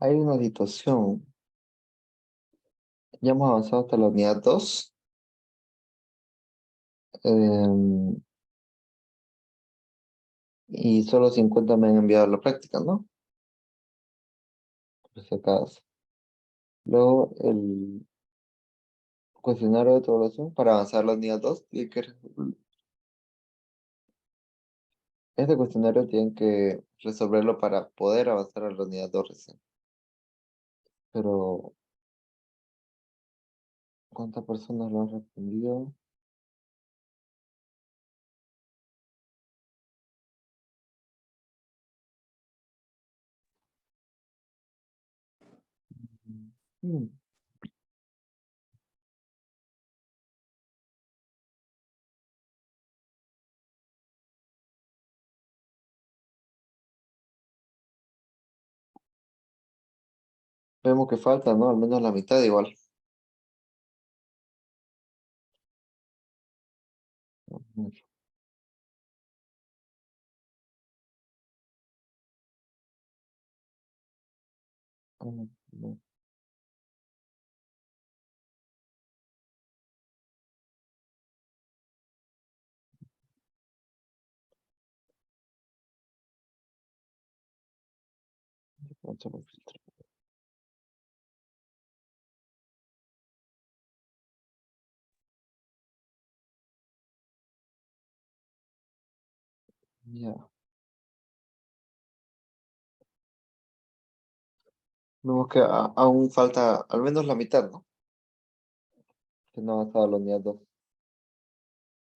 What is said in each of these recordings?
Hay una situación. Ya hemos avanzado hasta la unidad 2. Y solo 50 me han enviado a la práctica, ¿no? Por si acaso. Luego el cuestionario de evaluación para avanzar a la unidad 2. Este cuestionario tienen que resolverlo para poder avanzar a la unidad 2 recién. Pero, ¿cuántas personas lo han respondido? Mm, Vemos que falta, ¿no? Al menos la mitad igual. Ya. Vemos que aún falta al menos la mitad, ¿no? Que no ha avanzado a la unidad 2.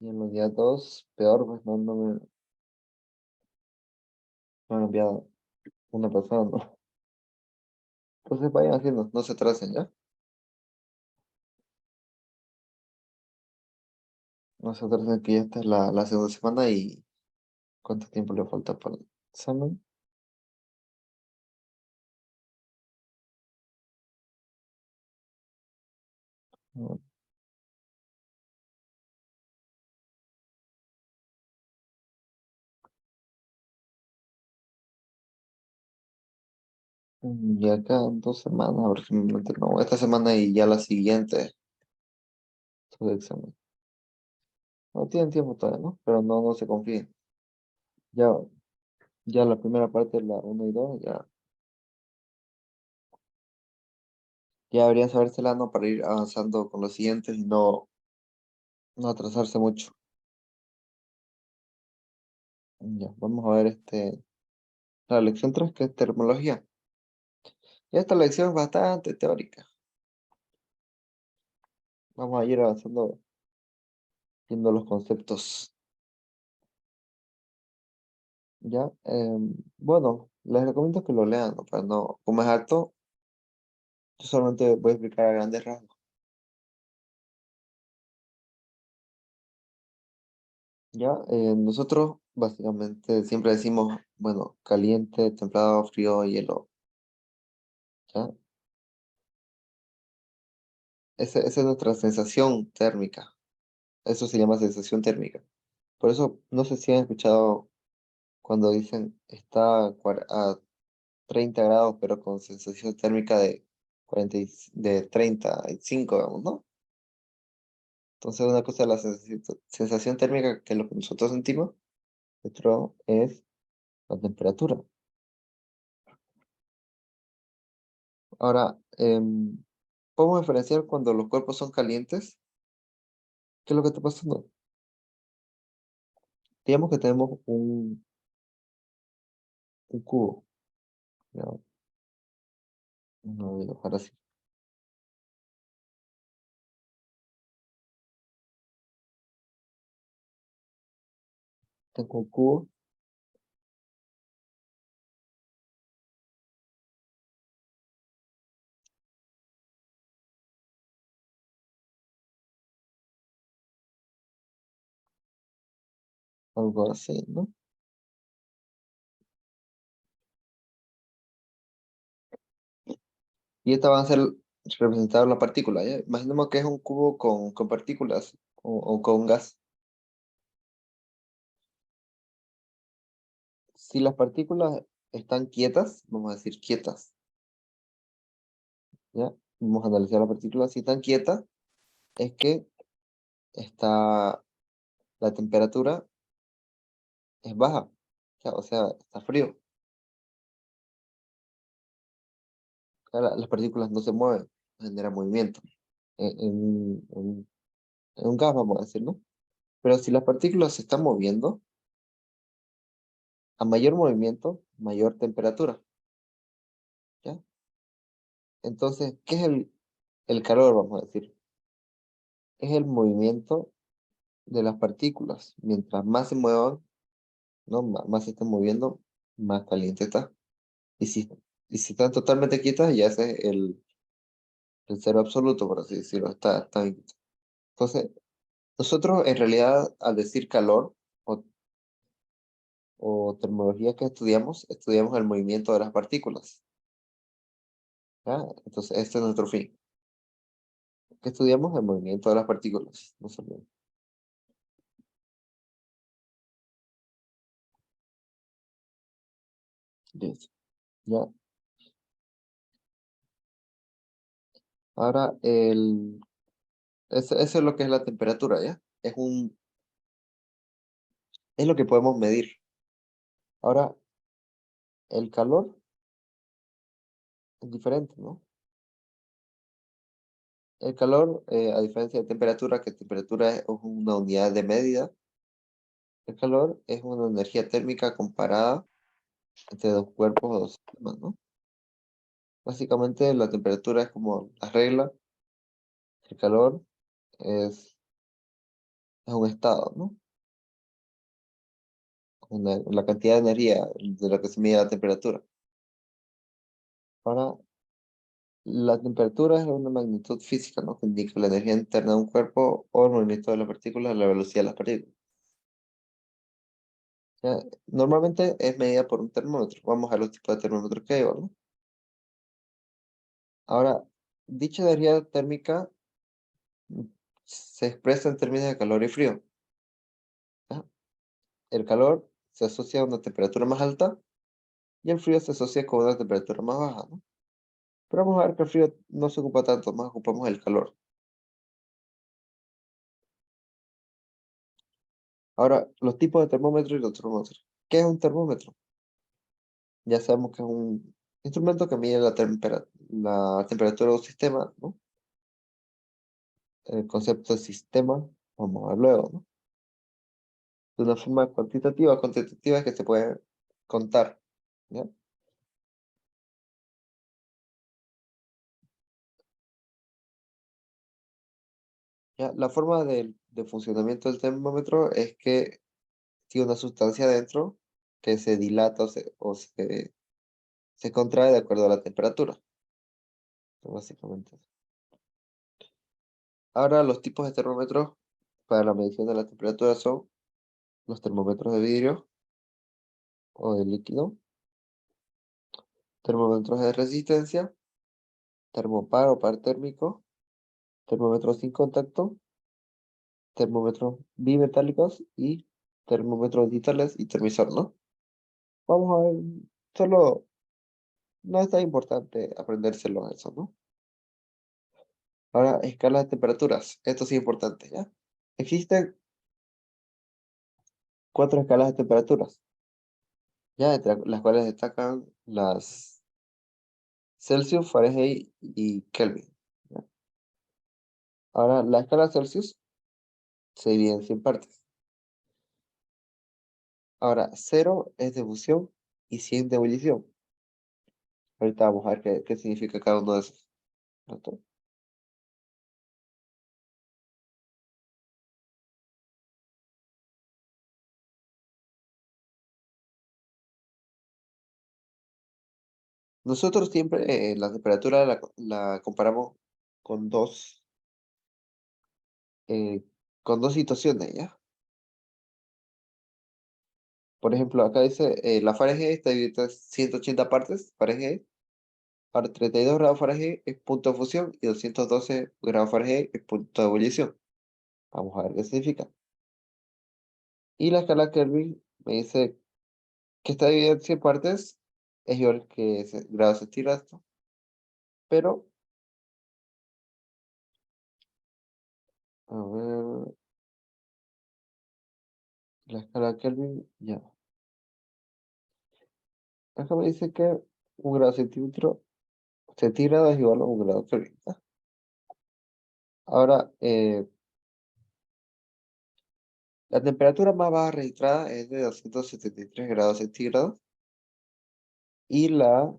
Y en la unidad 2 peor, pues no han enviado una persona, ¿no? Entonces vayan haciendo, no se atrasen, ¿ya? No se atrasen que ya esta es la segunda semana y ¿cuánto tiempo le falta para el examen? Ah, Y acá en 2 semanas, aproximadamente, no, esta semana y ya la siguiente, su examen. No tienen tiempo todavía, ¿no? Pero no se confíen. Ya, ya la primera parte de la 1 y 2 ya deberían sabérsela, ¿no? Para ir avanzando con los siguientes y no atrasarse mucho. Ya, vamos a ver la lección 3 que es termología. Y esta lección es bastante teórica. Vamos a ir avanzando viendo los conceptos. Ya, bueno, les recomiendo que lo lean, ¿no? Para no, como es alto, yo solamente voy a explicar a grandes rasgos. Ya, nosotros básicamente siempre decimos, bueno, caliente, templado, frío, hielo. ¿Ya? Esa es nuestra sensación térmica. Eso se llama sensación térmica. Por eso, no sé si han escuchado cuando dicen está a 30 grados, pero con sensación térmica de 35, digamos, ¿no? Entonces, una cosa es la sensación térmica, que es lo que nosotros sentimos, otro es la temperatura. Ahora, podemos diferenciar cuando los cuerpos son calientes. ¿Qué es lo que está pasando? Digamos que tenemos un cubo, Ya, no voy a dibujar así. Tengo un cubo, algo así, ¿no? Y esta va a ser representada la partícula, ¿ya? Imaginemos que es un cubo con partículas o con gas. Si las partículas están quietas, vamos a decir quietas, ¿ya? Vamos a analizar las partículas. Si están quietas, es que está, la temperatura es baja, ya, o sea, está frío. Ya, las partículas no se mueven, no generan movimiento. En un gas, vamos a decir, ¿no? Pero si las partículas se están moviendo, a mayor movimiento, mayor temperatura, ¿ya? Entonces, ¿qué es el calor, vamos a decir? Es el movimiento de las partículas. Mientras más se muevan, ¿no? Más se están moviendo, más caliente está. Y si, y si están totalmente quietas, ya ese es el cero absoluto, por así decirlo. Está bien quieto. Entonces, nosotros en realidad al decir calor o, o termología que estudiamos, estudiamos el movimiento de las partículas, ¿ya? Entonces, este es nuestro fin. ¿Qué estudiamos? El movimiento de las partículas. No se olviden. Listo. Ya. Ahora, eso es lo que es la temperatura, ¿ya? Es lo que podemos medir. Ahora, el calor es diferente, ¿no? El calor, a diferencia de temperatura, que temperatura es una unidad de medida, el calor es una energía térmica comparada entre dos cuerpos o dos sistemas, ¿no? Básicamente la temperatura es como la regla, el calor es un estado, ¿no? La cantidad de energía de la que se mide la temperatura. Ahora, la temperatura es una magnitud física, ¿no? Que indica la energía interna de un cuerpo o el movimiento de las partículas, la velocidad de las partículas. Ya, normalmente es medida por un termómetro. Vamos a los tipos de termómetros que hay, ¿verdad? Ahora, dicha energía térmica mm, se expresa en términos de calor y frío. ¿Ya? El calor se asocia a una temperatura más alta y el frío se asocia con una temperatura más baja, ¿no? Pero vamos a ver que el frío no se ocupa tanto, más ocupamos el calor. Ahora, los tipos de termómetro y los termómetros. ¿Qué es un termómetro? Ya sabemos que es un instrumento que mide la temperatura de un sistema, ¿no? El concepto de sistema, vamos a ver luego, ¿no? De una forma cuantitativa es que se puede contar, ¿ya? ¿Ya? La forma de funcionamiento del termómetro es que tiene una sustancia dentro que se dilata se contrae de acuerdo a la temperatura, básicamente. Ahora, los tipos de termómetros para la medición de la temperatura son los termómetros de vidrio o de líquido, termómetros de resistencia, termopar o par térmico, termómetros sin contacto, termómetros bimetálicos y termómetros digitales y termisor, ¿no? Vamos a ver, solo no es tan importante aprendérselo a eso, ¿no? Ahora, escala de temperaturas. Esto sí es importante, ¿ya? Existen cuatro escalas de temperaturas, ¿ya? Entre las cuales destacan las Celsius, Fahrenheit y Kelvin, ¿ya? Ahora, la escala Celsius se divide en 100 partes. Ahora, cero es de fusión y 100 de ebullición. Ahorita vamos a ver qué significa cada uno de esos. ¿Listo? Nosotros siempre la temperatura la comparamos con dos, eh, con dos situaciones, ¿ya? Por ejemplo, acá dice, la Fahrenheit está dividida en 180 partes, Fahrenheit. Ahora, 32 grados Fahrenheit es punto de fusión y 212 grados Fahrenheit es punto de ebullición. Vamos a ver qué significa. Y la escala Kelvin me dice que está dividida en 100 partes, es igual que grados centígrados, ¿no? Pero, a ver, la escala Kelvin, ya. Acá me dice que un grado centígrado es igual a un grado Kelvin, ¿ya? Ahora, la temperatura más baja registrada es de 273 grados centígrados y la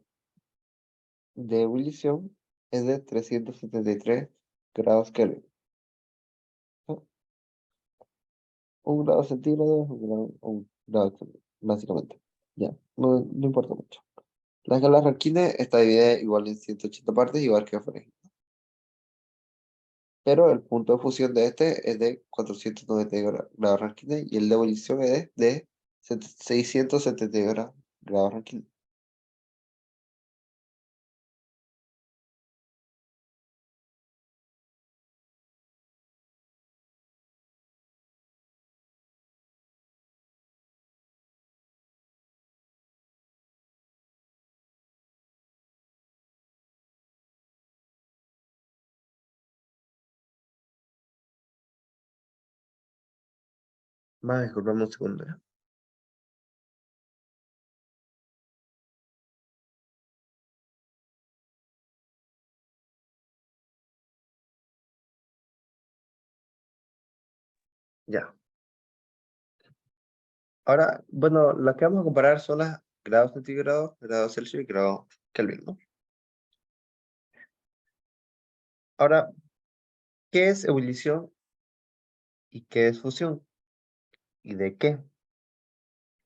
de ebullición es de 373 grados Kelvin, ¿no? Un grado centígrado es un grado Kelvin, básicamente. Ya, no importa mucho. La escala Rankine está dividida igual en 180 partes, igual que Fahrenheit. Pero el punto de fusión de este es de 492 grados Rankine y el de ebullición es de 672 grados Rankine. Más, disculpame un segundo, ¿ya? Ya. Ahora, bueno, las que vamos a comparar son las grados centígrados, grados Celsius y grados Kelvin, ¿no? Ahora, ¿qué es ebullición y qué es fusión? ¿Y de qué?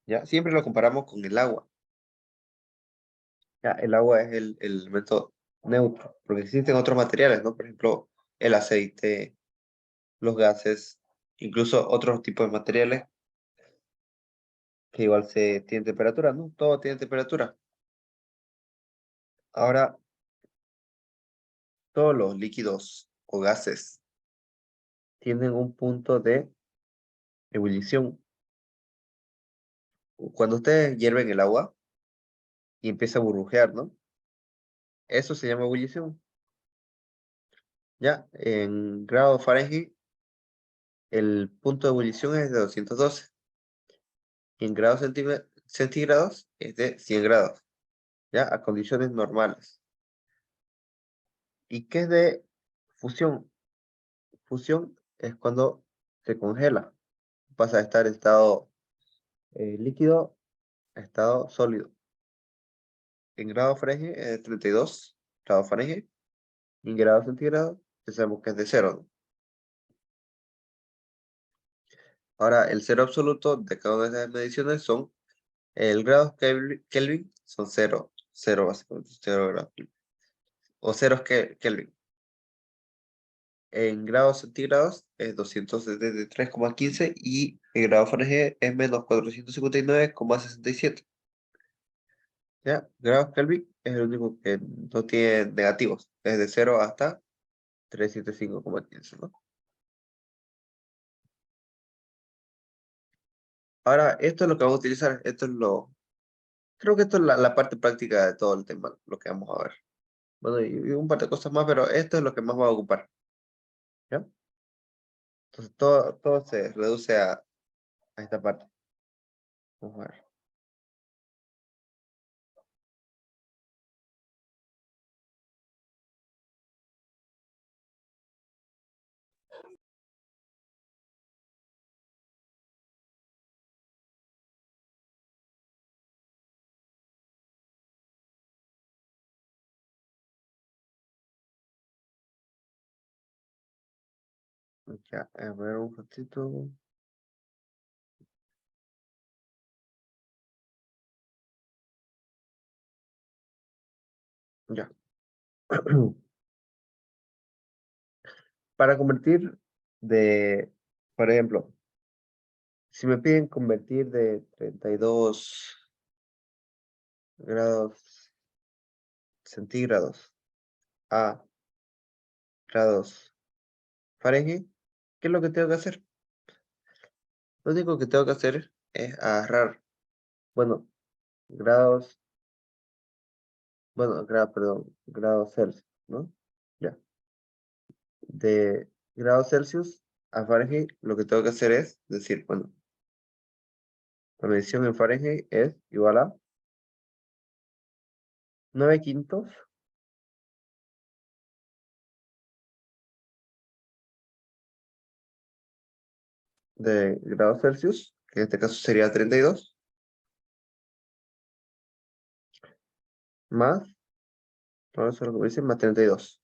¿Ya? Siempre lo comparamos con el agua. ¿Ya? El agua es el elemento neutro, porque existen otros materiales, ¿no? Por ejemplo, el aceite, los gases, incluso otros tipos de materiales que igual tienen temperatura, ¿no? Todo tiene temperatura. Ahora, todos los líquidos o gases tienen un punto de ebullición. Cuando ustedes hierven el agua y empieza a burbujear, ¿no? Eso se llama ebullición. Ya, en grado Fahrenheit, el punto de ebullición es de 212. Y en grados centígrados es de 100 grados. Ya, a condiciones normales. ¿Y qué es de fusión? Fusión es cuando se congela. Pasa de estar en estado líquido a estado sólido. En grado Fahrenheit es de 32 grados Fahrenheit. Y en grados centígrados, ya sabemos que es de cero, ¿no? Ahora, el cero absoluto de cada una de estas mediciones son el grado Kelvin, son cero, cero básicamente, cero grados Kelvin, o ceros Kelvin. En grados centígrados es 273,15 y en grados Fahrenheit es menos 459,67. ¿Ya? Grados Kelvin es el único que no tiene negativos, desde cero hasta 375,15, ¿no? Ahora, esto es lo que vamos a utilizar, creo que esto es la parte práctica de todo el tema, lo que vamos a ver. Bueno, y un par de cosas más, pero esto es lo que más va a ocupar, ¿ya? Entonces todo se reduce a esta parte. Vamos a ver. Ya, a ver un ratito. Ya. Para convertir por ejemplo, si me piden convertir de 32 grados centígrados a grados Fahrenheit, ¿qué es lo que tengo que hacer? Lo único que tengo que hacer es agarrar, bueno, grados, perdón, grados Celsius, ¿no? Ya. De grados Celsius a Fahrenheit, lo que tengo que hacer es decir, bueno, la medición en Fahrenheit es igual a 9/5 de grados Celsius, que en este caso sería 32, más, vamos a ver lo que me dice, más 32.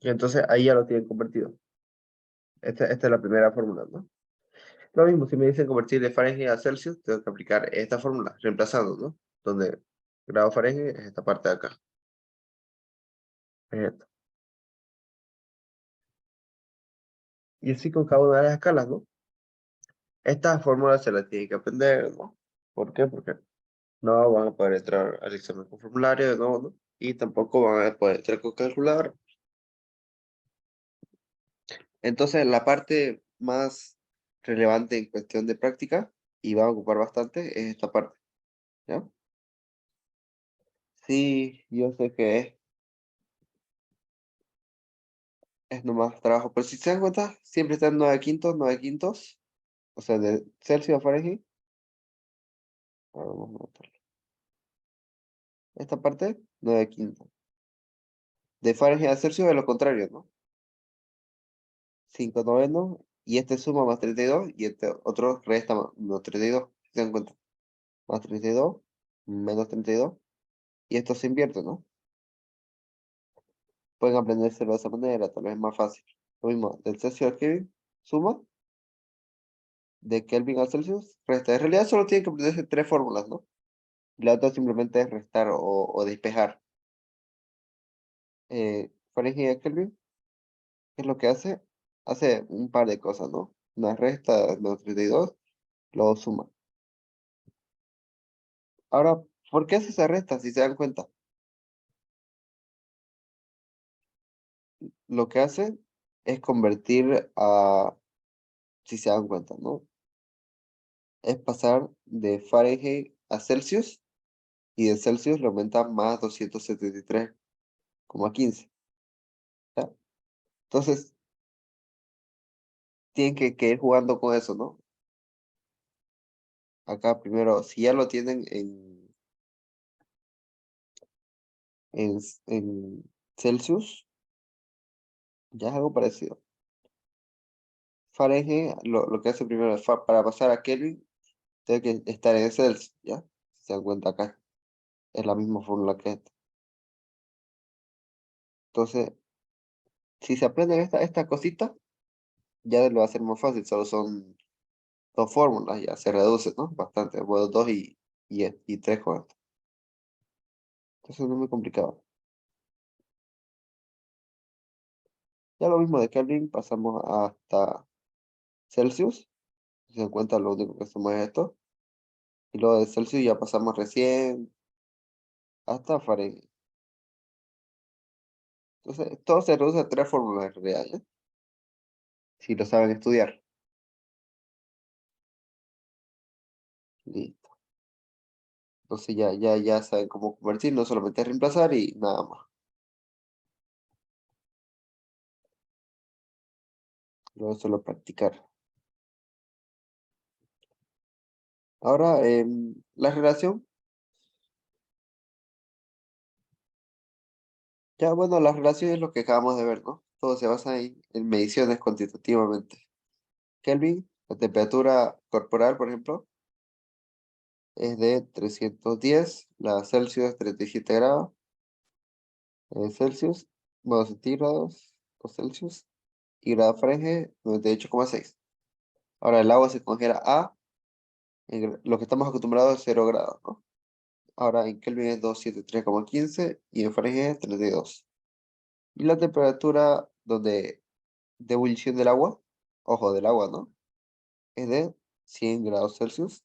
Y entonces ahí ya lo tienen convertido. Esta es la primera fórmula, ¿no? Lo mismo, si me dicen convertir de Fahrenheit a Celsius, tengo que aplicar esta fórmula, reemplazando, ¿no? Donde grado Fahrenheit es esta parte de acá. Es esta. Y así con cada una de las escalas, ¿no? Estas fórmulas se las tienen que aprender, ¿no? ¿Por qué? Porque no van a poder entrar al examen con formulario de nuevo, ¿no? Y tampoco van a poder entrar con calculadora. Entonces, la parte más relevante en cuestión de práctica, y va a ocupar bastante, es esta parte, ¿ya? Sí, yo sé que es nomás trabajo, pero si se dan cuenta, siempre están 9/5, 9/5, o sea, de Celsius a Fahrenheit. Vamos a anotarlo. Esta parte, 9/5. De Fahrenheit a Celsius es lo contrario, ¿no? 5/9, y este suma más 32, y este otro resta menos 32, si se dan cuenta. Más 32, menos 32, y esto se invierte, ¿no? Pueden aprendérselo de esa manera, tal vez es más fácil. Lo mismo, del Celsius al Kelvin, suma, de Kelvin al Celsius, resta. En realidad solo tienen que aprenderse tres fórmulas, ¿no? Y la otra simplemente es restar o despejar. Fahrenheit a Kelvin, ¿qué es lo que hace? Hace un par de cosas, ¿no? Una resta, menos 32, luego suma. Ahora, ¿por qué hace esa resta? Si se dan cuenta, lo que hace es convertir a, si se dan cuenta, ¿no? Es pasar de Fahrenheit a Celsius, y de Celsius le aumenta más 273,15. ¿Ya? Entonces, tienen que ir jugando con eso, ¿no? Acá primero, si ya lo tienen en Celsius, ya es algo parecido. Fahrenheit, lo que hace primero es para pasar a Kelvin, tiene que estar en Celsius, ¿ya? Si se dan cuenta acá, es la misma fórmula que esta. Entonces, si se aprenden esta cosita, ya lo va a ser más fácil, solo son dos fórmulas, ya se reduce, ¿no? Bastante, bueno, dos y tres con esto. Entonces no es muy complicado. Ya lo mismo de Kelvin, pasamos hasta Celsius. Si se dan cuenta, lo único que hacemos es esto. Y luego de Celsius ya pasamos recién hasta Fahrenheit. Entonces, todo se reduce a tres fórmulas en realidad, ¿ya? Si lo saben estudiar. Listo. Entonces ya saben cómo convertir, no solamente reemplazar y nada más. Luego solo practicar. Ahora, la relación. Ya, bueno, la relación es lo que acabamos de ver, ¿no? Todo se basa en mediciones cuantitativamente. Kelvin, la temperatura corporal, por ejemplo, es de 310, la Celsius es 37 grados Celsius, Bueno, centígrados o Celsius. Y grado Fahrenheit, 98,6. Ahora el agua se congela a lo que estamos acostumbrados es 0 grados, ¿no? Ahora en Kelvin es 273,15 y en Fahrenheit es 32. Y la temperatura de ebullición del agua, ojo, del agua, ¿no? Es de 100 grados Celsius,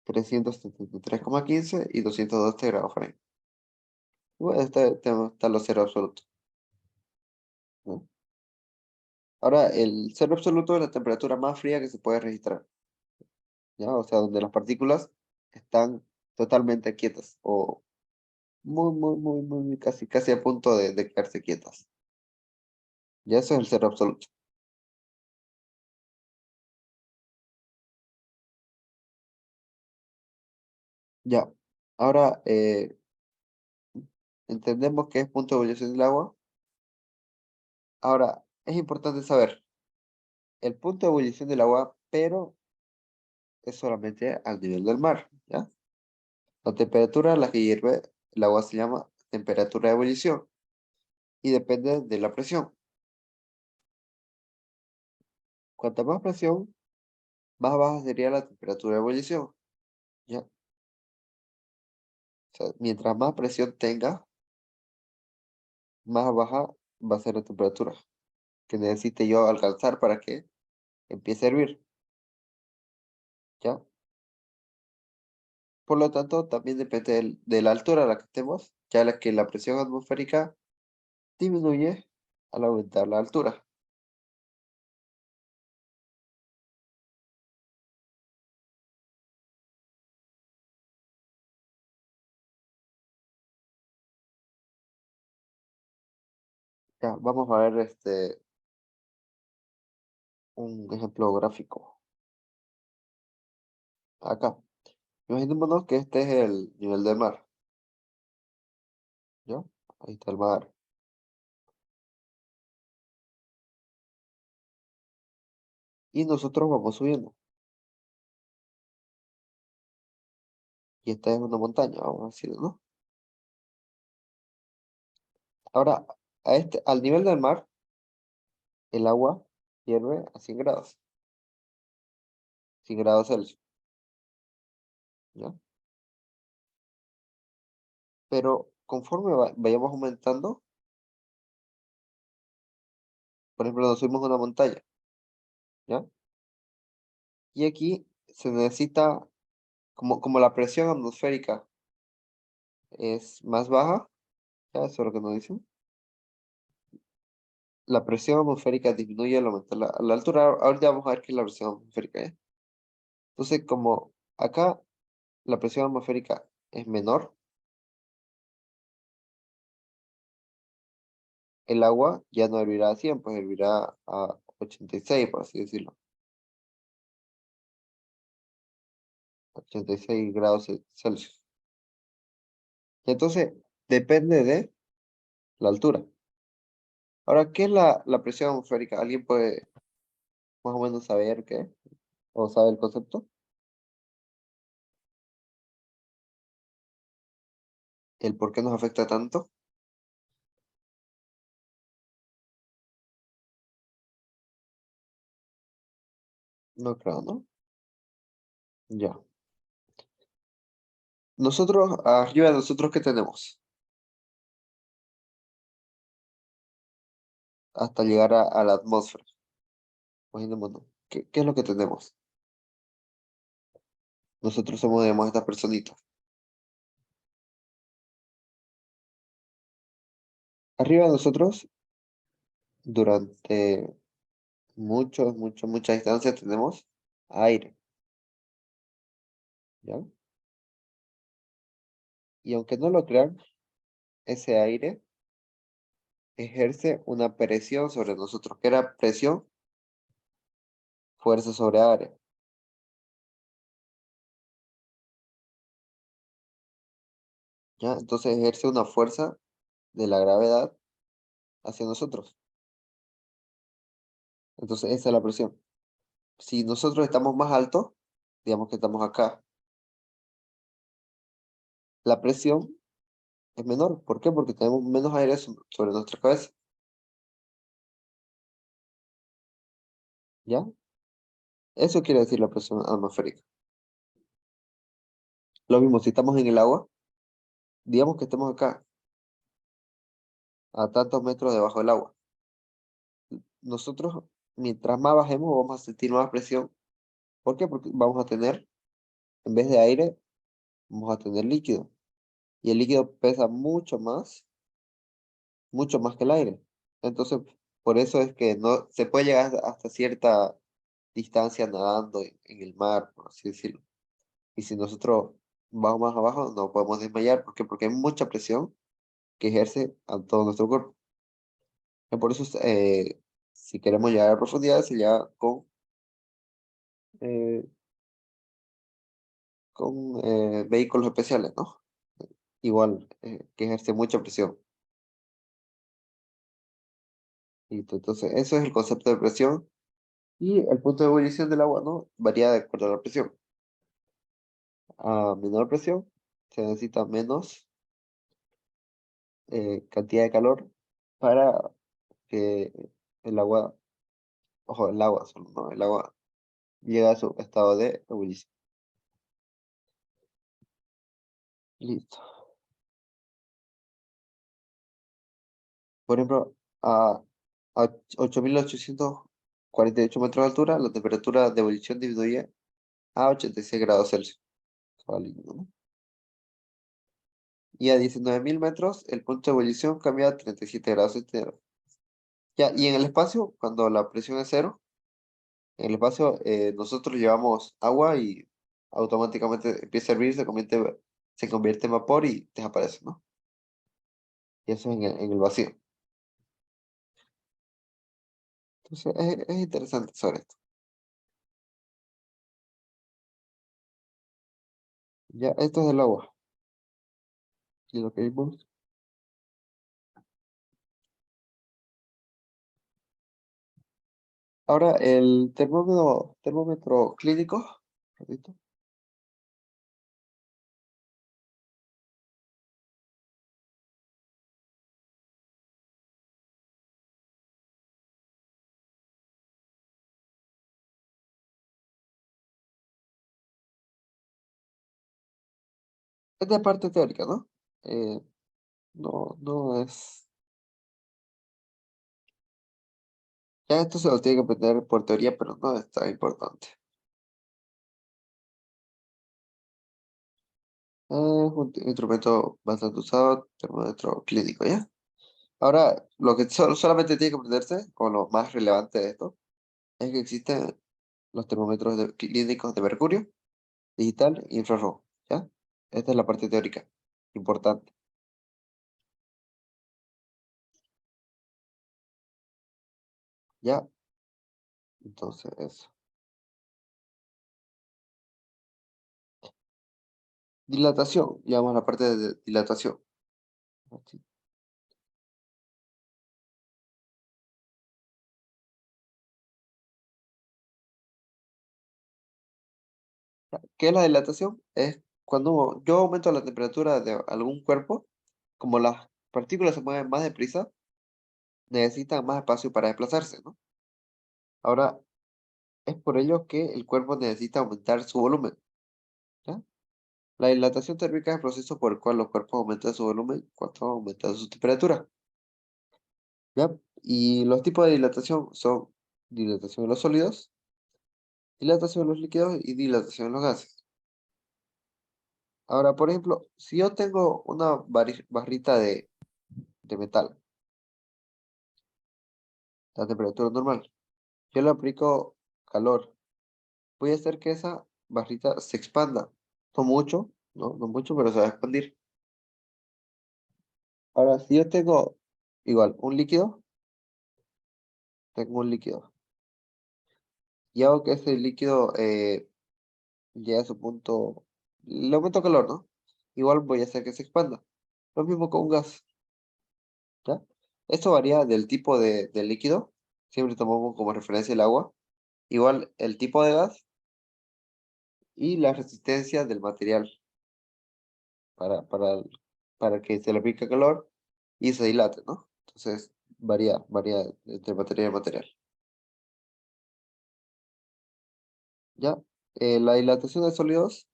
373,15 y 212 grados Fahrenheit. Bueno, está los cero absolutos, ¿no? Ahora, el cero absoluto es la temperatura más fría que se puede registrar, ¿ya? O sea, donde las partículas están totalmente quietas o muy, casi a punto de quedarse quietas. Ya eso es el cero absoluto. Ya. Ahora, entendemos que es punto de ebullición del agua. Ahora, es importante saber el punto de ebullición del agua, pero es solamente al nivel del mar, ¿ya? La temperatura a la que hierve el agua se llama temperatura de ebullición y depende de la presión. Cuanta más presión, más baja sería la temperatura de ebullición, ¿ya? O sea, mientras más presión tenga, más baja va a ser la temperatura que necesite yo alcanzar para que empiece a hervir, ¿ya? Por lo tanto, también depende de la altura a la que estemos, ya que la presión atmosférica disminuye al aumentar la altura. Ya, vamos a ver un ejemplo gráfico. Acá, imaginémonos que este es el nivel del mar, ¿ya? Ahí está el mar. Y nosotros vamos subiendo. Y esta es una montaña, vamos a decirlo, ¿no? Ahora, al nivel del mar, el agua hierve a 100 grados, 100 grados Celsius, ¿ya? Pero conforme vayamos aumentando, por ejemplo, nos subimos a una montaña, ¿ya? Y aquí se necesita, como la presión atmosférica es más baja, ¿ya? Eso es lo que nos dicen. La presión atmosférica disminuye al aumentar la altura. Ahorita vamos a ver qué es la presión atmosférica, ¿ya? Entonces, como acá la presión atmosférica es menor, el agua ya no hervirá a 100, pues hervirá a 86, por así decirlo. 86 grados Celsius. Y entonces, depende de la altura. Ahora, ¿qué es la presión atmosférica? ¿Alguien puede más o menos saber qué? ¿O sabe el concepto? ¿El por qué nos afecta tanto? No creo, ¿no? Ya. Nosotros, arriba de nosotros, ¿qué tenemos? Hasta llegar a la atmósfera. Imaginémonos. ¿Qué es lo que tenemos? Nosotros somos, digamos, estas personitas. Arriba de nosotros, durante mucha distancia, tenemos aire, ¿ya? Y aunque no lo crean, ese aire ejerce una presión sobre nosotros, que era presión, fuerza sobre área, ¿ya? Entonces ejerce una fuerza de la gravedad hacia nosotros. Entonces esa es la presión. Si nosotros estamos más altos, digamos que estamos acá, la presión es menor. ¿Por qué? Porque tenemos menos aire sobre nuestra cabeza. ¿Ya? Eso quiere decir la presión atmosférica. Lo mismo, si estamos en el agua, digamos que estemos acá, a tantos metros debajo del agua. Nosotros, mientras más bajemos, vamos a sentir más presión. ¿Por qué? Porque vamos a tener, en vez de aire, vamos a tener líquido. Y el líquido pesa mucho más que el aire. Entonces, por eso es que no se puede llegar hasta cierta distancia nadando en el mar, por así decirlo. Y si nosotros vamos más abajo, no podemos desmayar. ¿Por qué? Porque hay mucha presión que ejerce a todo nuestro cuerpo. Y por eso, si queremos llegar a profundidad, sería eh, con vehículos especiales, ¿no? Igual, que ejerce mucha presión. Listo, entonces, eso es el concepto de presión. Y el punto de ebullición del agua, ¿no? Varía de acuerdo a la presión. A menor presión, se necesita menos cantidad de calor para que el agua, ojo, el agua solo, ¿no? El agua llega a su estado de ebullición. Listo. Por ejemplo, a 8.848 metros de altura, la temperatura de ebullición disminuye a 86 grados Celsius. Válido, ¿no? Y a 19.000 metros, el punto de ebullición cambia a 37 grados centígrados. Ya, y en el espacio, cuando la presión es cero, en el espacio nosotros llevamos agua y automáticamente empieza a hervir, se convierte en vapor y desaparece, ¿no? Y eso es en el vacío. Entonces, es interesante sobre esto. Ya, esto es el agua. Y lo que vimos. Ahora, el termómetro clínico, repito, es de parte teórica, ¿no? Eh, no es. Ya esto se lo tiene que aprender por teoría, pero no es tan importante. Es un instrumento bastante usado, termómetro clínico, ¿ya? Ahora, lo que solamente tiene que aprenderse, o lo más relevante de esto, es que existen los termómetros clínicos de mercurio, digital e infrarrojo, ¿ya? Esta es la parte teórica, importante, ¿ya? Entonces, eso. Dilatación, llamamos la parte de dilatación. Así. ¿Qué es la dilatación? Es cuando yo aumento la temperatura de algún cuerpo, como las partículas se mueven más deprisa, necesitan más espacio para desplazarse, ¿no? Ahora, es por ello que el cuerpo necesita aumentar su volumen, ¿ya? La dilatación térmica es el proceso por el cual los cuerpos aumentan su volumen cuando aumentan su temperatura, ¿ya? Y los tipos de dilatación son dilatación de los sólidos, dilatación de los líquidos y dilatación de los gases. Ahora, por ejemplo, si yo tengo una barrita de metal a temperatura normal, yo le aplico calor, voy a hacer que esa barrita se expanda. No mucho, no mucho, pero se va a expandir. Ahora, si yo tengo igual tengo un líquido, y hago que ese líquido llegue a su punto, le aumento calor, ¿no? Igual voy a hacer que se expanda. Lo mismo con un gas, ¿ya? Esto varía del tipo de líquido, siempre tomamos como referencia el agua, igual el tipo de gas y la resistencia del material para, para, para que se le aplique calor y se dilate, ¿no? Entonces, varía entre material y material. ¿ya? La dilatación de sólidos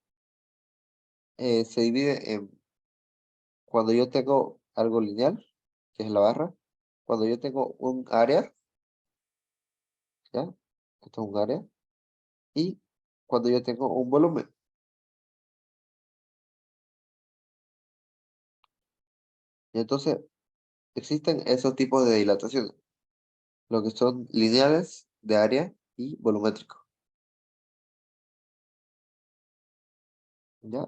se divide en cuando yo tengo algo lineal, que es la barra, cuando yo tengo un área, ¿ya? Esto es un área, y cuando yo tengo un volumen. Y entonces existen esos tipos de dilatación, lo que son lineales, de área y volumétrico, ¿ya?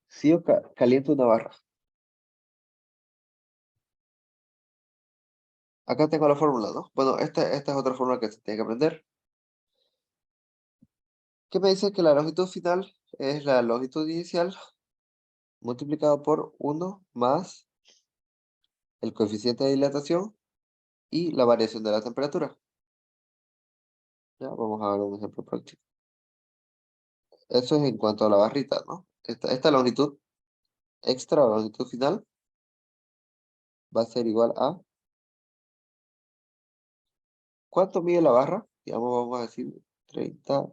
Si yo caliento una barra, acá tengo la fórmula, ¿no? Bueno, esta es otra fórmula que se tiene que aprender. ¿Qué me dice? Que la longitud final es la longitud inicial multiplicado por uno más el coeficiente de dilatación y la variación de la temperatura. Ya, vamos a ver un ejemplo práctico. Eso es en cuanto a la barrita, ¿no? Esta longitud extra o longitud final va a ser igual a ¿cuánto mide la barra? Digamos, vamos a decir 30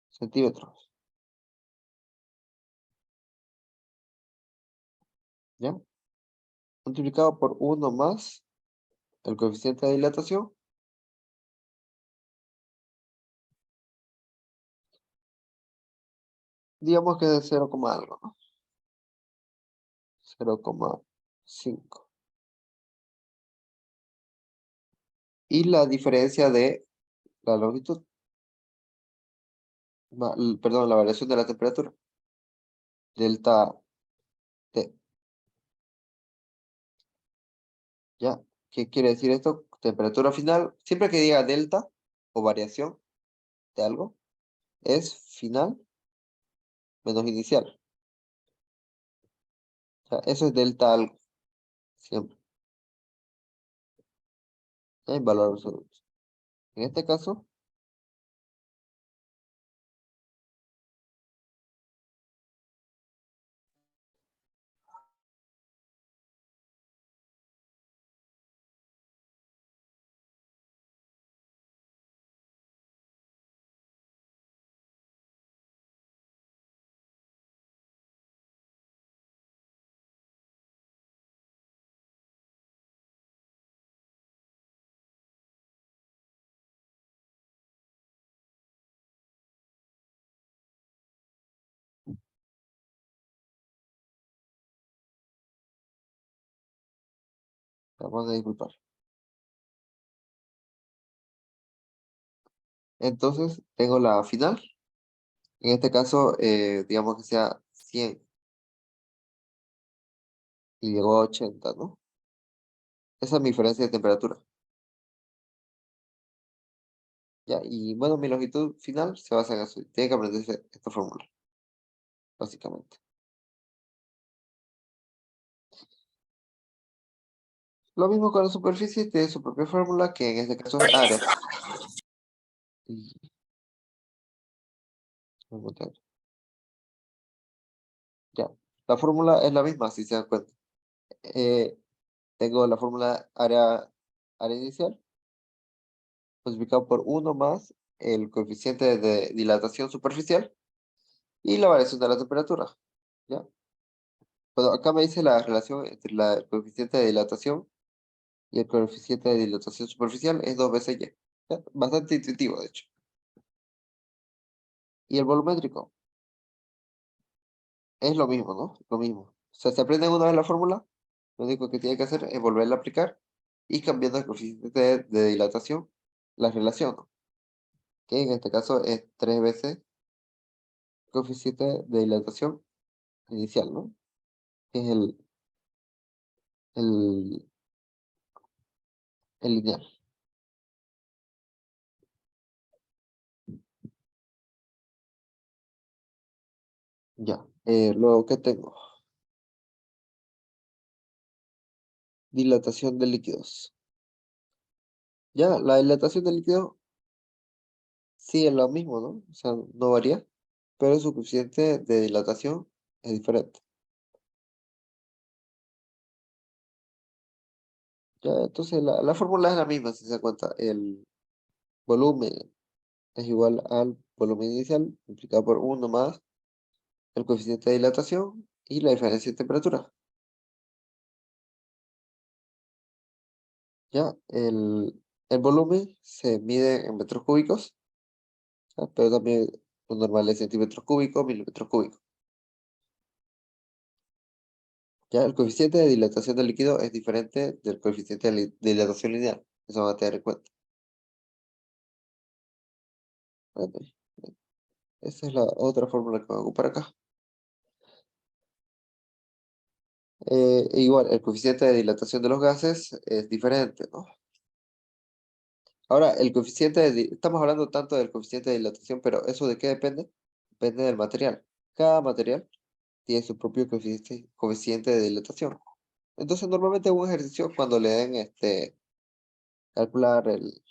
centímetros, ¿ya? Multiplicado por uno más el coeficiente de dilatación, digamos que es de 0, algo, ¿no? 0,5. Y la diferencia de la longitud, perdón, la variación de la temperatura, delta T, ¿ya? ¿Qué quiere decir esto? Temperatura final, siempre que diga delta o variación de algo, es final menos inicial. O sea, eso es delta algo, siempre, en valor absoluto. En este caso, vamos a disculpar. Entonces, tengo la final. En este caso, digamos que sea 100 y llegó a 80, ¿no? Esa es mi diferencia de temperatura. Ya, y bueno, mi longitud final se basa en eso. Tiene que aprenderse esta fórmula, básicamente. Lo mismo con la superficie, tiene su propia fórmula, que en este caso es área. Y vamos a botar, ya, la fórmula es la misma, si se dan cuenta. Eh, Tengo la fórmula área inicial, multiplicado por uno más el coeficiente de dilatación superficial y la variación de la temperatura. ¿Ya? Bueno, acá me dice la relación entre el coeficiente de dilatación y el coeficiente de dilatación superficial es 2 veces Y. ¿Ya? Bastante intuitivo, de hecho. Y el volumétrico es lo mismo, ¿no? Lo mismo. O sea, se aprende una vez la fórmula, lo único que tiene que hacer es volverla a aplicar y cambiando el coeficiente de dilatación, la relación, ¿no? Que en este caso es 3 veces el coeficiente de dilatación inicial, ¿no? Que es el, el lineal. Ya. Luego, ¿qué tengo? Dilatación de líquidos. Ya, la dilatación de líquido sí es lo mismo, ¿no? O sea, no varía, pero su coeficiente de dilatación es diferente. Ya, entonces la fórmula es la misma, si se da cuenta. El volumen es igual al volumen inicial multiplicado por 1 más el coeficiente de dilatación y la diferencia de temperatura. Ya, el volumen se mide en metros cúbicos, ¿ya? Pero también lo normal es centímetros cúbicos, milímetros cúbicos. Ya, el coeficiente de dilatación del líquido es diferente del coeficiente de dilatación lineal. Eso van a tener en cuenta. Bueno, esa es la otra fórmula que voy a ocupar acá. Igual, el coeficiente de dilatación de los gases es diferente, ¿no? Ahora, el coeficiente estamos hablando tanto del coeficiente de dilatación, pero ¿eso de qué depende? Depende del material. Cada material tiene su propio coeficiente de dilatación. Entonces, normalmente un ejercicio cuando le den calcular el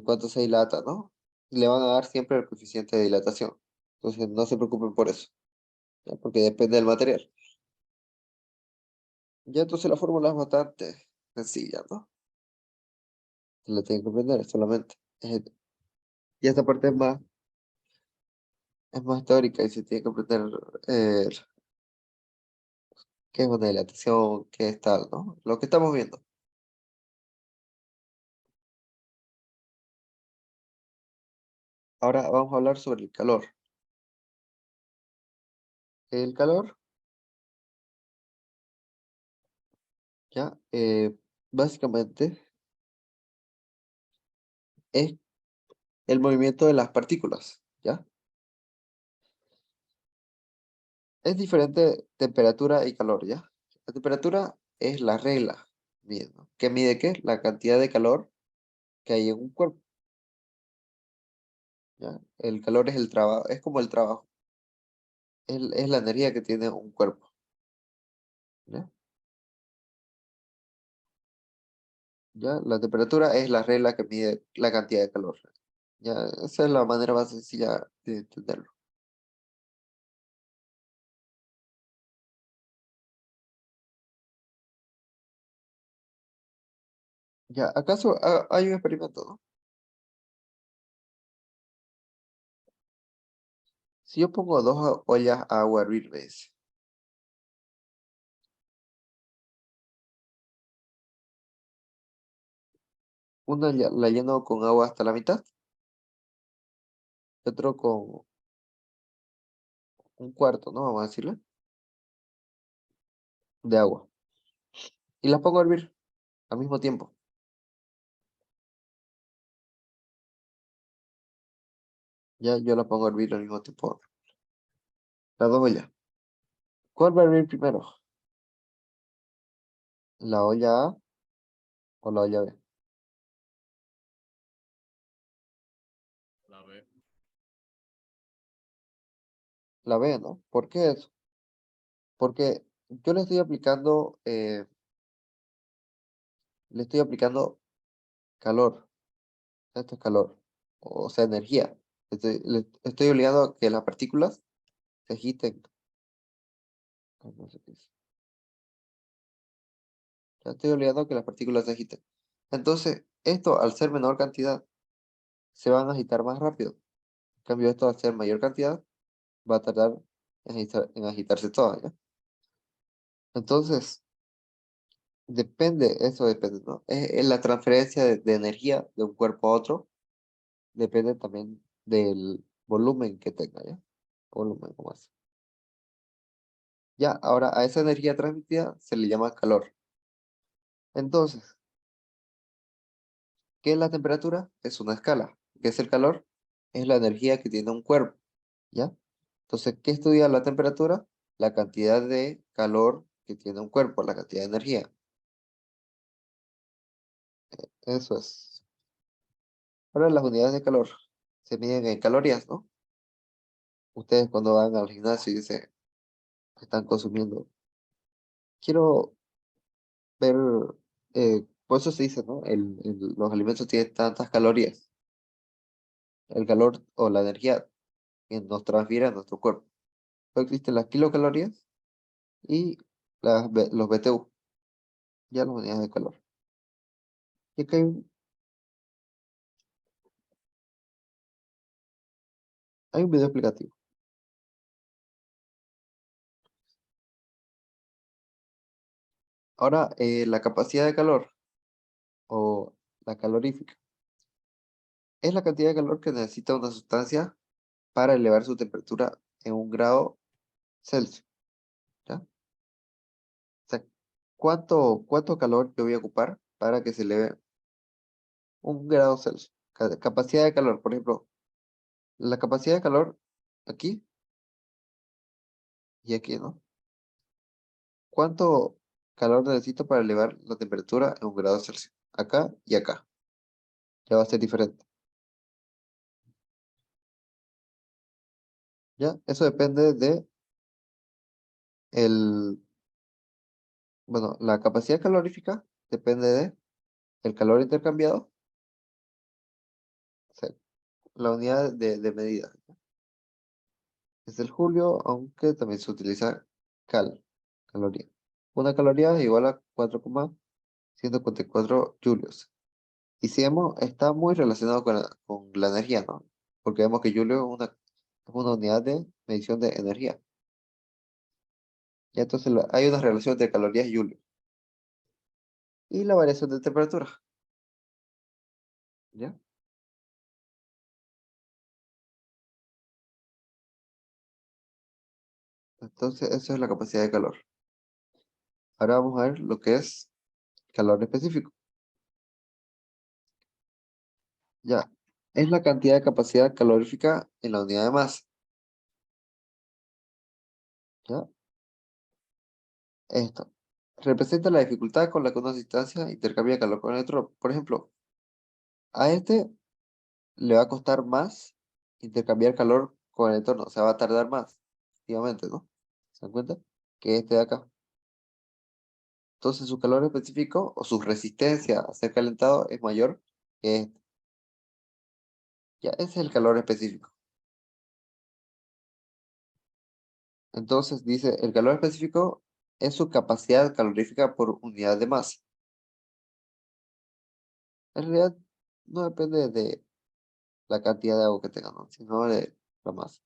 cuánto se dilata, ¿no? Le van a dar siempre el coeficiente de dilatación. Entonces, no se preocupen por eso, ¿ya? Porque depende del material. Ya entonces la fórmula es bastante sencilla, ¿no? La tienen que aprender solamente. Y esta parte es más teórica y se tiene que aprender eh, qué es una dilatación, qué es tal, ¿no? Lo que estamos viendo. Ahora vamos a hablar sobre el calor. El calor, ya, básicamente es el movimiento de las partículas, ¿ya? Es diferente temperatura y calor, ¿ya? La temperatura es la regla, ¿no? ¿Qué mide qué? La cantidad de calor que hay en un cuerpo, ¿ya? El calor es el trabajo, es como el trabajo, es la energía que tiene un cuerpo, ¿ya? ¿Ya? La temperatura es la regla que mide la cantidad de calor. Ya, esa es la manera más sencilla de entenderlo. Ya, ¿acaso hay un experimento, no? Si yo pongo dos ollas a agua a hervir, ¿ves? Una la lleno con agua hasta la mitad, y otro con un cuarto, ¿no? Vamos a decirle, de agua. Y las pongo a hervir al mismo tiempo. Ya, yo las pongo a hervir al mismo tiempo. Las dos ollas. ¿Cuál va a hervir primero? ¿La olla A o la olla B? La B, ¿no? ¿Por qué eso? Porque yo le estoy aplicando calor. Esto es calor. O sea, energía. Le estoy obligando a que las partículas se agiten. Ay, no sé qué es. Ya estoy obligando a que las partículas se agiten. Entonces, esto al ser menor cantidad, se van a agitar más rápido. En cambio, esto al ser mayor cantidad, va a tardar en agitarse todas, ¿ya? Entonces, eso depende, ¿no? Es la transferencia de energía de un cuerpo a otro, depende también del volumen que tenga, ¿ya? Volumen, como es. Ya, ahora a esa energía transmitida se le llama calor. Entonces, ¿qué es la temperatura? Es una escala. ¿Qué es el calor? Es la energía que tiene un cuerpo, ¿ya? Entonces, ¿qué estudia la temperatura? La cantidad de calor que tiene un cuerpo, la cantidad de energía. Eso es. Ahora las unidades de calor se miden en calorías, ¿no? Ustedes cuando van al gimnasio y dicen que están consumiendo. Quiero ver, por eso se dice, ¿no? Los alimentos tienen tantas calorías. El calor o la energía que nos transfiere a nuestro cuerpo. Luego existen las kilocalorías y los BTU, ya las unidades de calor. Y acá Hay un video explicativo. Ahora, la capacidad de calor o la calorífica es la cantidad de calor que necesita una sustancia para elevar su temperatura en 1 grado Celsius. ¿Ya? O sea, ¿cuánto calor yo voy a ocupar para que se eleve 1 grado Celsius? Capacidad de calor, por ejemplo, la capacidad de calor aquí y aquí, ¿no? ¿Cuánto calor necesito para elevar la temperatura en 1 grado Celsius? Acá y acá. Ya va a ser diferente. ¿Ya? Eso depende de el, bueno, la capacidad calorífica depende de el calor intercambiado, o sea, la unidad de medida. Es el julio, aunque también se utiliza caloría. Una caloría es igual a 4,144 julios. Y si vemos, está muy relacionado con la energía, ¿no? Porque vemos que julio es una unidad de medición de energía. Y entonces hay una relación de calorías y julio. Y la variación de temperatura, ¿ya? Entonces, eso es la capacidad de calor. Ahora vamos a ver lo que es calor específico. Ya, es la cantidad de capacidad calorífica en la unidad de masa. ¿Ya? Esto representa la dificultad con la que una sustancia intercambia calor con el otro. Por ejemplo, a este le va a costar más intercambiar calor con el entorno, o sea, va a tardar más, efectivamente, ¿no? ¿Se dan cuenta? Que este de acá. Entonces su calor específico o su resistencia a ser calentado es mayor que este. Ya, ese es el calor específico. Entonces dice, el calor específico es su capacidad calorífica por unidad de masa. En realidad no depende de la cantidad de agua que tengan, ¿no? Sino de la masa.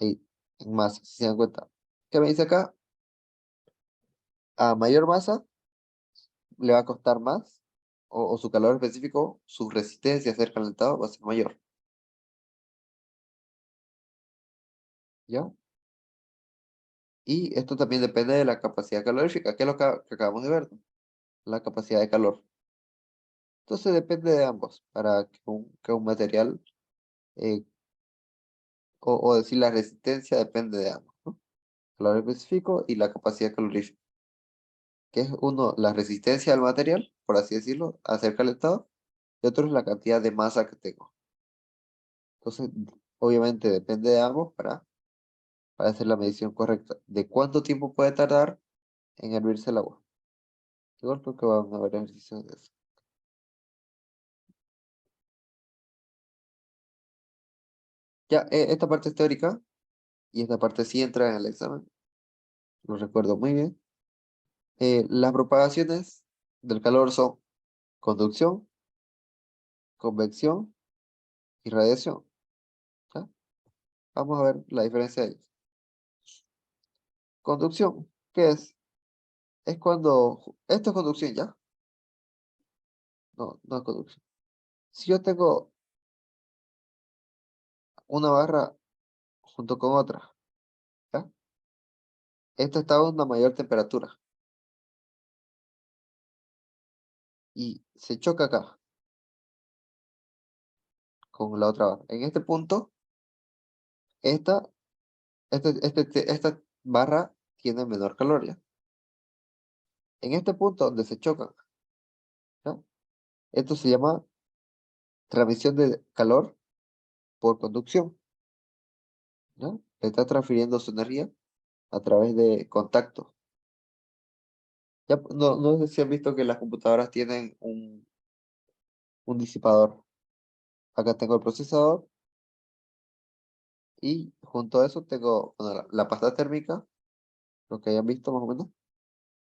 Ahí, en masa, si se dan cuenta. ¿Qué me dice acá? A mayor masa le va a costar más, o su calor específico, su resistencia a ser calentado va a ser mayor. ¿Ya? Y esto también depende de la capacidad calorífica, que es lo que acabamos de ver, ¿no? La capacidad de calor. Entonces depende de ambos, para que un material, eh, o decir la resistencia depende de ambos, ¿no? Calor específico y la capacidad calorífica, que es uno, la resistencia del material, por así decirlo, a ser calentado, y otro es la cantidad de masa que tengo. Entonces, obviamente depende de ambos para hacer la medición correcta de cuánto tiempo puede tardar en hervirse el agua. Igual creo que van a haber ejercicios de eso. Ya, esta parte es teórica y esta parte sí entra en el examen. Lo recuerdo muy bien. Las propagaciones del calor son conducción, convección y radiación. ¿Ya? Vamos a ver la diferencia de ellos. Conducción, ¿qué es? Es cuando... Esto es conducción, ¿ya? No, no es conducción. Si yo tengo una barra junto con otra, ¿ya? Esta está a una mayor temperatura y se choca acá con la otra barra. En este punto, esta, esta barra tiene menor calor, ¿ya? En este punto donde se chocan, ¿ya? Esto se llama transmisión de calor por conducción, ¿ya? Le está transfiriendo su energía a través de contacto. Ya, no sé si han visto que las computadoras tienen un disipador. Acá tengo el procesador y junto a eso tengo, bueno, la pasta térmica, lo que hayan visto más o menos,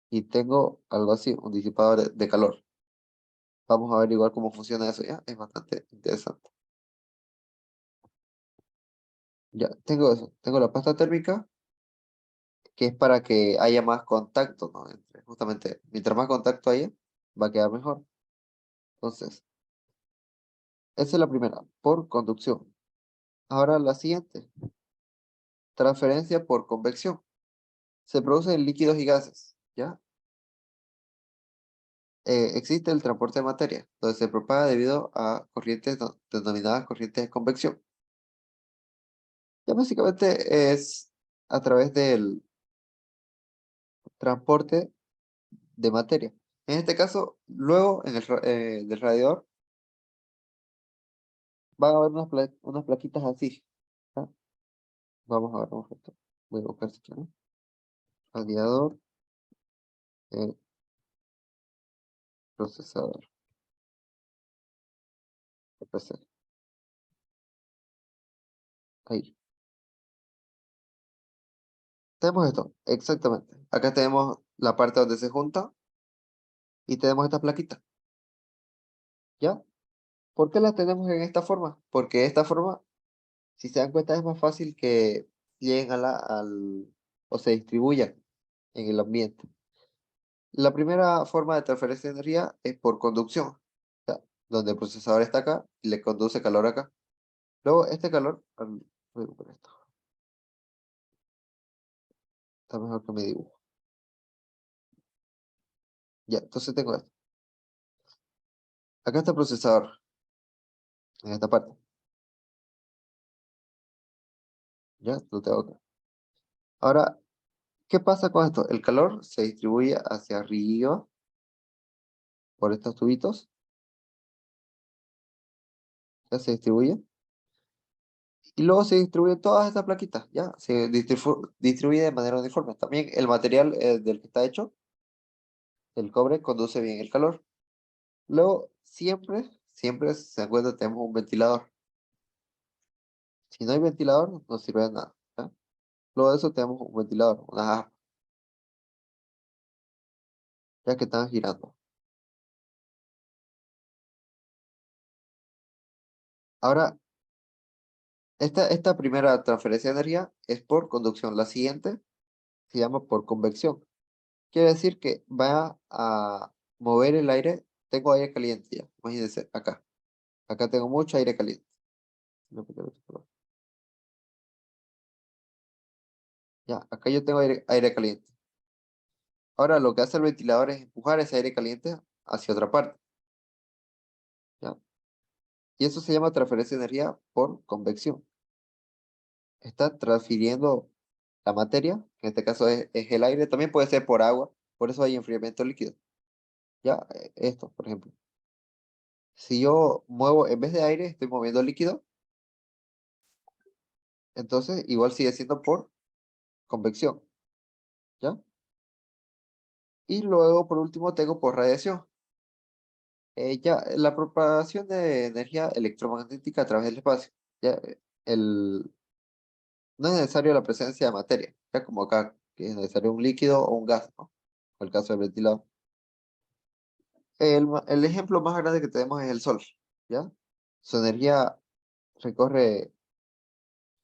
y tengo algo así, un disipador de calor. Vamos a averiguar cómo funciona eso ya, es bastante interesante. Ya, tengo eso. Tengo la pasta térmica, que es para que haya más contacto, ¿no? Justamente, mientras más contacto haya, va a quedar mejor. Entonces, esa es la primera, por conducción. Ahora la siguiente, transferencia por convección. Se produce en líquidos y gases, ¿ya? Existe el transporte de materia, donde se propaga debido a corrientes denominadas corrientes de convección. Ya básicamente es a través del transporte de materia. En este caso, luego en del radiador van a haber unas plaquitas así, ¿ya? Vamos a ver un rato. Voy a buscar si quiero. Radiador, eh, procesador, PC. Ahí. Tenemos esto, exactamente. Acá tenemos la parte donde se junta y tenemos esta plaquita, ¿ya? ¿Por qué la tenemos en esta forma? Porque de esta forma, si se dan cuenta, es más fácil que lleguen o se distribuyan en el ambiente. La primera forma de transferencia de energía es por conducción, ¿ya? Donde el procesador está acá y le conduce calor acá. Luego, este calor, voy a buscar esto, está mejor que mi dibujo. Ya, entonces tengo esto. Acá está el procesador, en esta parte. Ya, lo tengo acá. Ahora, ¿qué pasa con esto? El calor se distribuye hacia arriba por estos tubitos. Ya se distribuye. Y luego se distribuyen todas estas plaquitas, ¿ya? Se distribuye de manera uniforme. También el material del que está hecho, el cobre, conduce bien el calor. Luego, siempre se encuentra, tenemos un ventilador. Si no hay ventilador, no sirve de nada, ¿ya? Luego de eso tenemos un ventilador, unas aspas, ya que están girando. Ahora, esta primera transferencia de energía es por conducción. La siguiente se llama por convección. Quiere decir que va a mover el aire. Tengo aire caliente ya. Imagínense acá. Acá tengo mucho aire caliente. Ya, acá yo tengo aire caliente. Ahora lo que hace el ventilador es empujar ese aire caliente hacia otra parte, ¿ya? Y eso se llama transferencia de energía por convección. Está transfiriendo la materia, que en este caso es el aire, también puede ser por agua, por eso hay enfriamiento líquido. Ya, esto, por ejemplo. Si yo muevo, en vez de aire, estoy moviendo líquido, entonces igual sigue siendo por convección, ¿ya? Y luego, por último, tengo por radiación. Ya, la propagación de energía electromagnética a través del espacio. Ya, no es necesario la presencia de materia, ya como acá, que es necesario un líquido o un gas, ¿no? En el caso del ventilador. El ejemplo más grande que tenemos es el Sol, ¿ya? Su energía recorre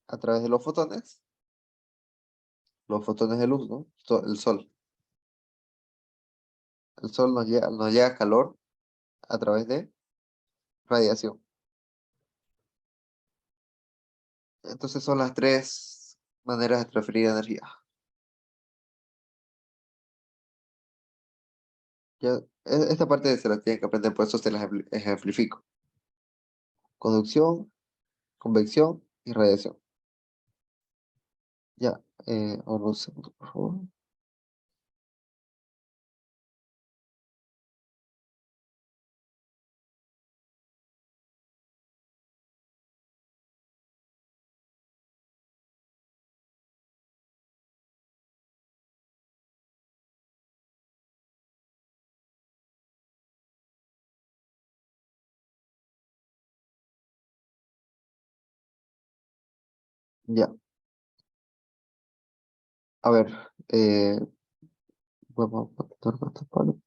a través de los fotones de luz, ¿no? El Sol. El Sol nos llega calor a través de radiación. Entonces son las tres maneras de transferir energía. Ya, esta parte se la tienen que aprender, por eso se las ejemplifico. Conducción, convección y radiación. Ya, ahora un segundo, por favor. Ya, a ver, vamos a contar con esta parte.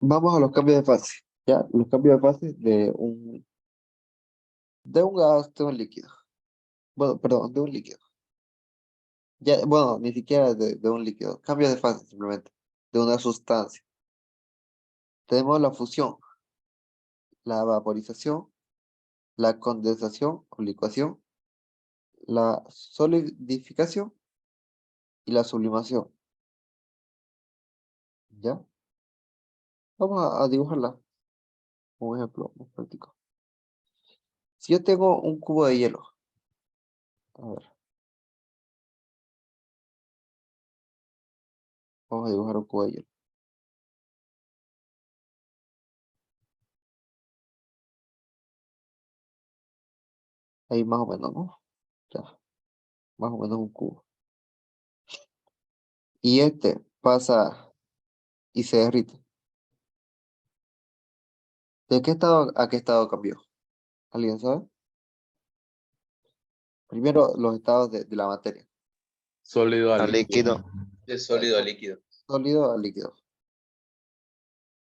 Vamos a los cambios de fase. Ya, los cambios de fase de un gas, de un líquido. Bueno, perdón, de un líquido. Ya, bueno, ni siquiera de un líquido. Cambios de fase, simplemente. De una sustancia. Tenemos la fusión, la vaporización, la condensación o licuación, la solidificación y la sublimación. ¿Ya? Vamos a dibujarla. Un ejemplo muy práctico. Si yo tengo un cubo de hielo, a ver, vamos a dibujar un cubo de hielo. Ahí más o menos, ¿no? Ya, más o menos un cubo. Y este pasa y se derrite. ¿De qué estado a qué estado cambió? ¿Alguien sabe? Primero, los estados de la materia. Sólido a Al líquido. líquido. De sólido a Exacto. líquido. Sólido a líquido.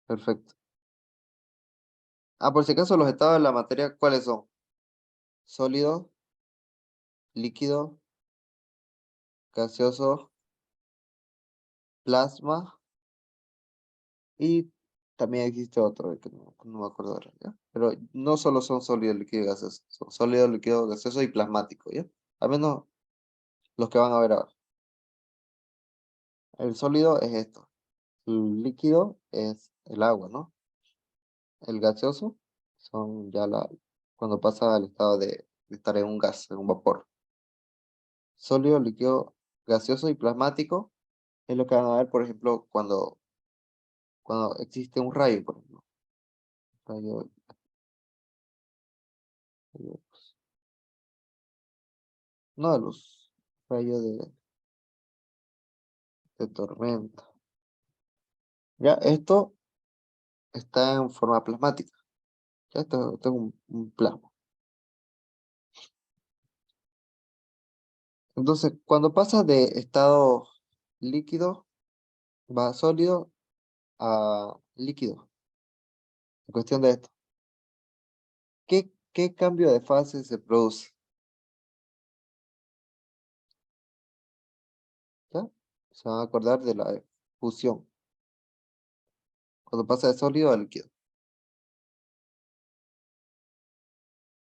Perfecto. Ah, por si acaso, los estados de la materia, ¿cuáles son? Sólido, líquido, gaseoso, plasma y también existe otro que no me acuerdo ahora, ¿ya? Pero no solo son sólido, líquido y gaseoso, son sólido, líquido, gaseoso y plasmático, ¿ya? Al menos los que van a ver ahora. El sólido es esto, el líquido es el agua, ¿no? El gaseoso son ya cuando pasa al estado de estar en un gas, en un vapor. Sólido, líquido, gaseoso y plasmático es lo que van a ver, por ejemplo, cuando existe un rayo, por ejemplo. Rayo, rayo, no de luz, rayo de tormenta. Ya, esto está en forma plasmática. Ya, esto es un plasma. Entonces, cuando pasa de estado líquido, va sólido a líquido. En cuestión de esto. ¿Qué cambio de fase se produce? ¿Ya? Se van a acordar de la fusión. Cuando pasa de sólido a líquido.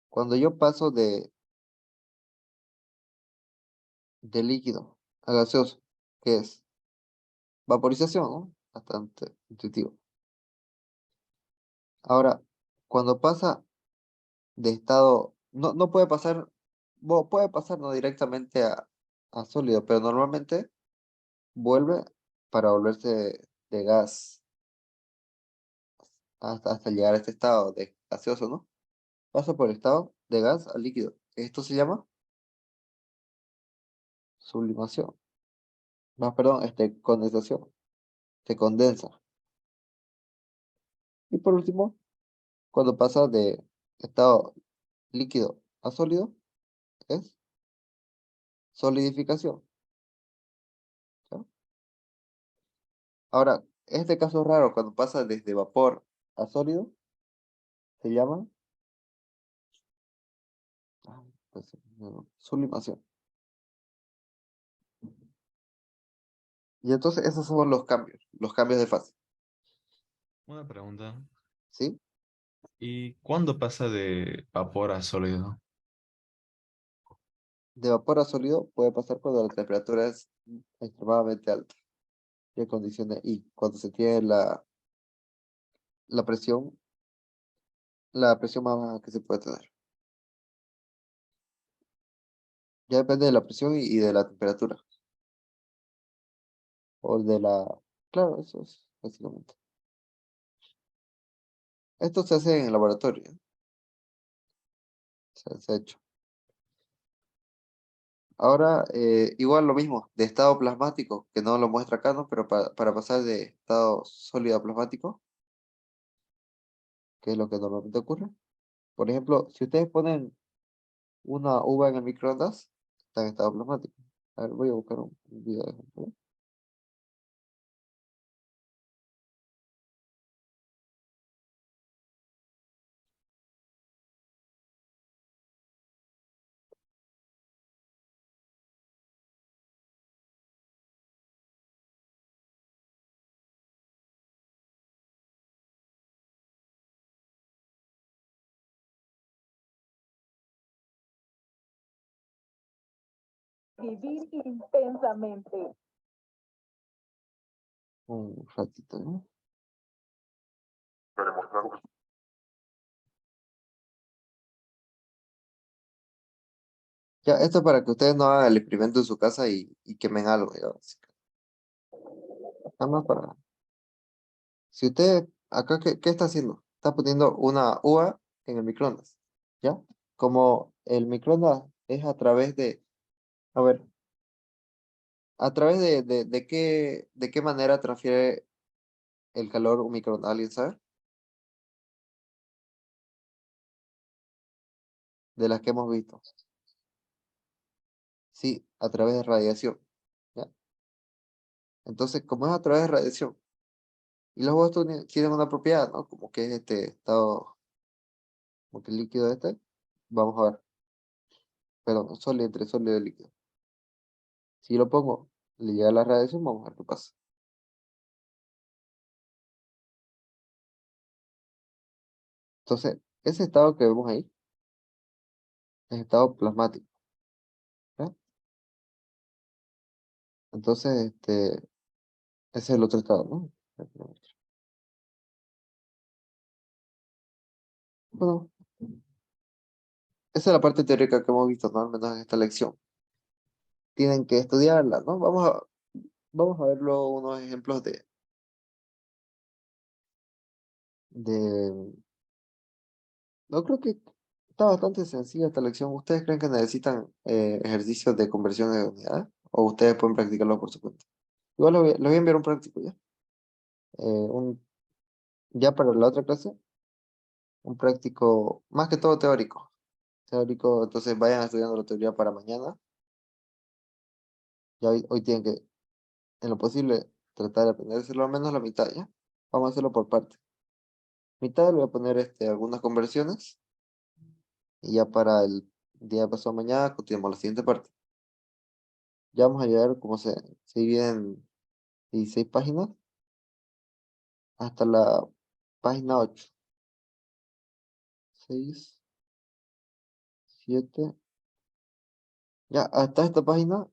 Cuando yo paso de líquido a gaseoso, ¿qué es? Vaporización, ¿no? Bastante intuitivo. Ahora, cuando pasa de estado, no puede pasar, puede pasar no directamente a sólido, pero normalmente vuelve para volverse de gas hasta llegar a este estado de gaseoso, ¿no? Pasa por el estado de gas a líquido. Esto se llama sublimación. No, perdón, condensación. Se condensa. Y por último, cuando pasa de estado líquido a sólido, es solidificación. ¿Ya? Ahora, este caso raro, cuando pasa desde vapor a sólido, se llama pues, sublimación. Y entonces esos son los cambios de fase. Una pregunta. ¿Sí? ¿Y cuándo pasa de vapor a sólido? De vapor a sólido puede pasar cuando la temperatura es extremadamente alta y y cuando se tiene la presión, la presión más baja que se puede tener. Ya depende de la presión y de la temperatura. O de la... Claro, eso es básicamente. Esto se hace en el laboratorio. Se ha hecho. Ahora, igual lo mismo, de estado plasmático, que no lo muestra acá, ¿no? Pero para pasar de estado sólido a plasmático, que es lo que normalmente ocurre. Por ejemplo, si ustedes ponen una uva en el microondas, está en estado plasmático. A ver, voy a buscar un video de ejemplo. Vivir intensamente. Un ratito, ¿no? Ya, esto es para que ustedes no hagan el experimento en su casa y quemen algo, ya. Nada más para... Si usted, acá, ¿qué está haciendo? Está poniendo una uva en el microondas, ¿ya? Como el microondas es a través de... A ver, ¿a través de qué manera transfiere el calor un microondas? ¿Alguien sabe? De las que hemos visto. Sí, a través de radiación, ¿ya? Entonces, como es a través de radiación, y los huevos tienen una propiedad, ¿no? Como que es este estado, como que el líquido este, vamos a ver, perdón, sólido entre sólido y líquido. Si lo pongo, le llega la radiación, vamos a ver qué pasa. Entonces, ese estado que vemos ahí es estado plasmático, ¿ya? Entonces, ese es el otro estado, ¿no? Bueno, esa es la parte teórica que hemos visto, ¿no? Al menos en esta lección. Tienen que estudiarla, ¿no? Vamos a verlo unos ejemplos de... No creo que está bastante sencilla esta lección. ¿Ustedes creen que necesitan ejercicios de conversión de unidades? ¿O ustedes pueden practicarlo por su cuenta? Igual les voy a enviar un práctico ya. Ya para la otra clase, un práctico más que todo teórico. Teórico, entonces vayan estudiando la teoría para mañana. Ya hoy tienen que, en lo posible, tratar de aprendérselo al menos la mitad, ¿ya? Vamos a hacerlo por parte. Mitad le voy a poner algunas conversiones y ya para el día de pasado mañana continuamos la siguiente parte. Ya vamos a llegar, como se divide en 16 páginas, hasta la página 8. 6, 7, ya, hasta esta página,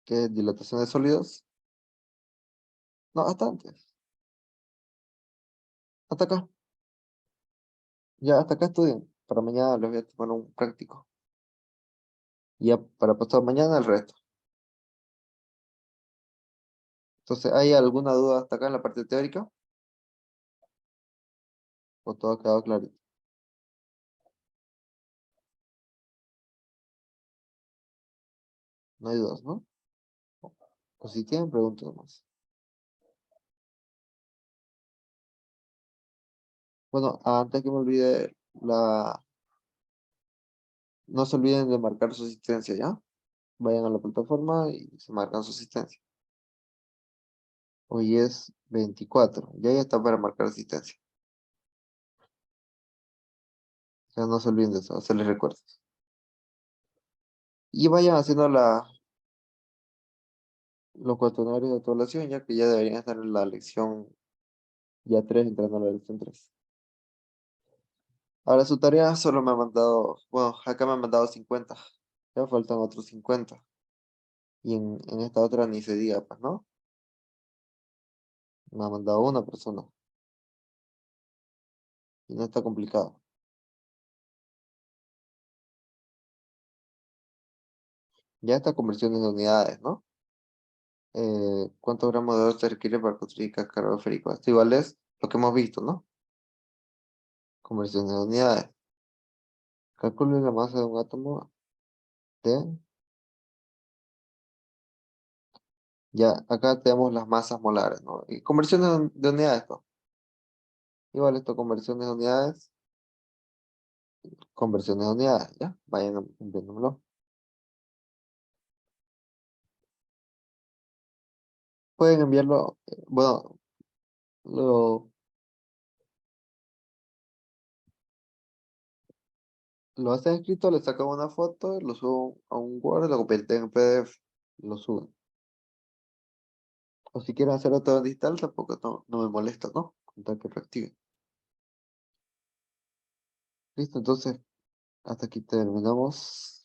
que es dilatación de sólidos. No, hasta antes, hasta acá. Ya, hasta acá estudien. Para mañana les voy a tomar un práctico. Y ya para pasado mañana el resto. Entonces, ¿hay alguna duda hasta acá en la parte teórica? ¿O todo ha quedado clarito? No hay dudas, ¿no? O si tienen, preguntas más. Bueno, antes que me olvide, no se olviden de marcar su asistencia, ¿ya? Vayan a la plataforma y se marcan su asistencia. Hoy es 24, ya está para marcar asistencia. Ya no se olviden de eso, hacerles recuerdos. Y vayan haciendo los cuestionarios de titulación, ya que ya deberían estar en la lección ya 3, entrando a la lección 3. Ahora su tarea solo me ha mandado, bueno, acá me han mandado 50. Ya faltan otros 50. Y en esta otra ni se diga, pues, ¿no? Me ha mandado una persona. Y no está complicado. Ya estas conversiones de unidades, ¿no? ¿Cuántos gramos de oro se requiere para construir cascarón férico? Esto igual es lo que hemos visto, ¿no? Conversiones de unidades. Calcule la masa de un átomo de... Ya, acá tenemos las masas molares, ¿no? Y conversiones de unidades, ¿no? Igual esto, conversiones de unidades, ¿ya? Vayan viéndomelo. Pueden enviarlo, bueno, lo, lo hacen escrito, le sacan una foto, lo subo a un Word, lo convierten en PDF, lo suben. O si quieren hacerlo todo digital, tampoco no me molesta, ¿no? Con tal que practiquen. Listo, entonces, hasta aquí terminamos.